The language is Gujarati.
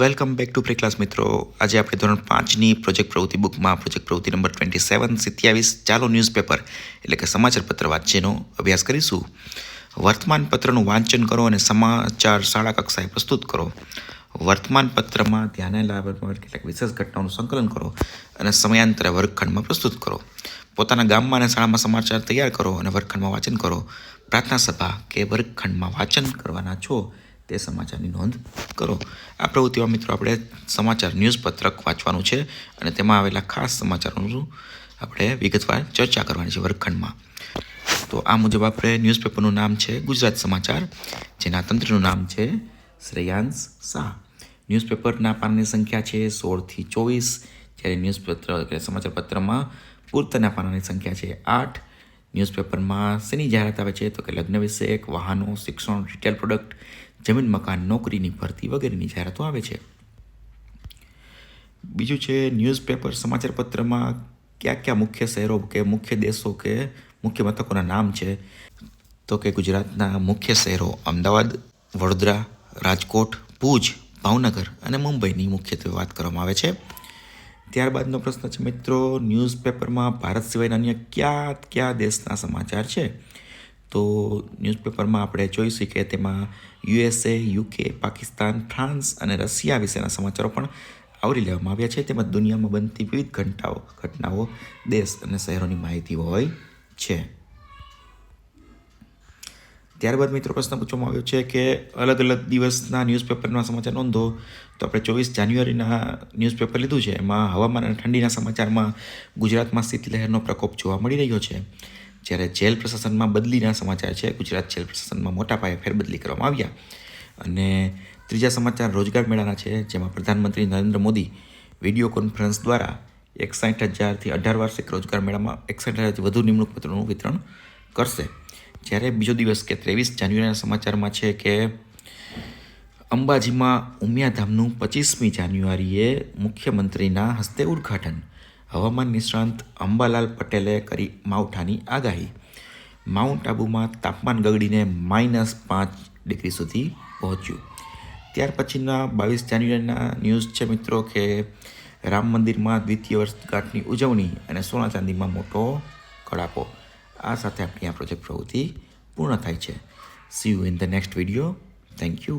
Welcome back to pre class મિત્રો. આજે આપણે ધોરણ 5ની પ્રોજેક્ટ પ્રવૃત્તિ બુકમાં પ્રોજેક્ટ પ્રવૃત્તિ નંબર 27 ચાલો ન્યૂઝપેપર એટલે કે સમાચાર પત્ર વાંચીનો અભ્યાસ કરીશું. વર્તમાન પત્રનું વાંચન કરો અને સમાચાર શાળા કક્ષાએ પ્રસ્તુત કરો. વર્તમાન પત્રમાં ધ્યાને લાવવા કેટલાક વિશેષ ઘટનાઓનું સંકલન કરો અને સમયાંતરે વર્ગખંડમાં પ્રસ્તુત કરો. પોતાના ગામમાં અને શાળામાં સમાચાર તૈયાર કરો અને વર્ગખંડમાં વાંચન કરો. પ્રાર્થના સભા કે વર્ગખંડમાં વાંચન કરવાના છો તે સમાચારની નોંધ કરો. આ પ્રવૃત્તિમાં મિત્રો આપણે સમાચાર ન્યૂઝપત્રક વાંચવાનું છે અને તેમાં આવેલા ખાસ સમાચારોનું આપણે વિગતવાર ચર્ચા કરવાની છે વર્ગખંડમાં. તો આ મુજબ આપણે ન્યૂઝપેપરનું નામ છે ગુજરાત સમાચાર, જેના તંત્રનું નામ છે શ્રેયાંશ શાહ. ન્યૂઝપેપરના પાનની સંખ્યા છે 16 થી 24, જ્યારે ન્યૂઝપત્ર એટલે સમાચાર પત્રમાં પૂર્તના પાનાની સંખ્યા છે 8. ન્યૂઝપેપરમાં શેની જાહેરાત આવે છે તો કે લગ્ન વિષયક, વાહનો, શિક્ષણ, રિટેલ પ્રોડક્ટ, જમીન મકાન, નોકરીની ભરતી વગેરેની જાહેરાતો આવે છે. બીજું છે ન્યૂઝપેપર સમાચાર પત્રમાં કયા કયા મુખ્ય શહેરો કે મુખ્ય દેશો કે મુખ્ય મથકોના નામ છે તો કે ગુજરાતના મુખ્ય શહેરો અમદાવાદ, વડોદરા, રાજકોટ, ભુજ, ભાવનગર અને મુંબઈની મુખ્યત્વે વાત કરવામાં આવે છે. ત્યારબાદનો પ્રશ્ન છે મિત્રો, ન્યૂઝપેપરમાં ભારત સિવાયના અન્ય કયા દેશના સમાચાર છે? તો ન્યૂઝપેપરમાં આપણે જોઈશું કે તેમાં USA, UK, પાકિસ્તાન, ફ્રાન્સ અને રશિયા વિશેના સમાચારો પણ આવરી લેવામાં આવ્યા છે. તેમજ દુનિયામાં બનતી વિવિધ ઘટનાઓ, દેશ અને શહેરોની માહિતી હોય છે. ત્યારબાદ મિત્રો પ્રશ્ન પૂછવામાં આવ્યો છે કે અલગ અલગ દિવસના ન્યૂઝપેપરના સમાચાર નોંધો. તો આપણે 24 જાન્યુઆરીના ન્યૂઝપેપર લીધું છે. એમાં હવામાન અને ઠંડીના સમાચારમાં ગુજરાતમાં શીતલહેરનો પ્રકોપ જોવા મળી રહ્યો છે. જ્યારે જેલ પ્રશાસનમાં બદલીના સમાચાર છે. ગુજરાત જેલ પ્રશાસનમાં મોટા પાયે ફેરબદલી કરવામાં આવ્યા. અને ત્રીજા સમાચાર રોજગાર મેળાના છે, જેમાં પ્રધાનમંત્રી નરેન્દ્ર મોદી વિડીયો કોન્ફરન્સ દ્વારા 61,000થી 18 વાર્ષિક રોજગાર મેળામાં 61,000થી વધુ નિમણૂક પત્રોનું વિતરણ કરશે. જ્યારે બીજો દિવસ કે 23 જાન્યુઆરીના સમાચારમાં છે કે અંબાજીમાં ઉમિયાધામનું 25મી જાન્યુઆરીએ મુખ્યમંત્રીના હસ્તે ઉદ્ઘાટન. હવામાન નિષ્ણાંત અંબાલાલ પટેલે કરી માવઠાની આગાહી. માઉન્ટ આબુમાં તાપમાન ગગડીને -5 ડિગ્રી સુધી પહોંચ્યું. ત્યાર પછીના 22 જાન્યુઆરીના ન્યૂઝ છે મિત્રો કે રામ મંદિરમાં દ્વિતીય વર્ષગાંઠની ઉજવણી અને સોના ચાંદીમાં મોટો કડાકો. આ સાથે આપણી આ પ્રોજેક્ટ પ્રવૃત્તિ પૂર્ણ થાય છે. C you in the next video. Thank you.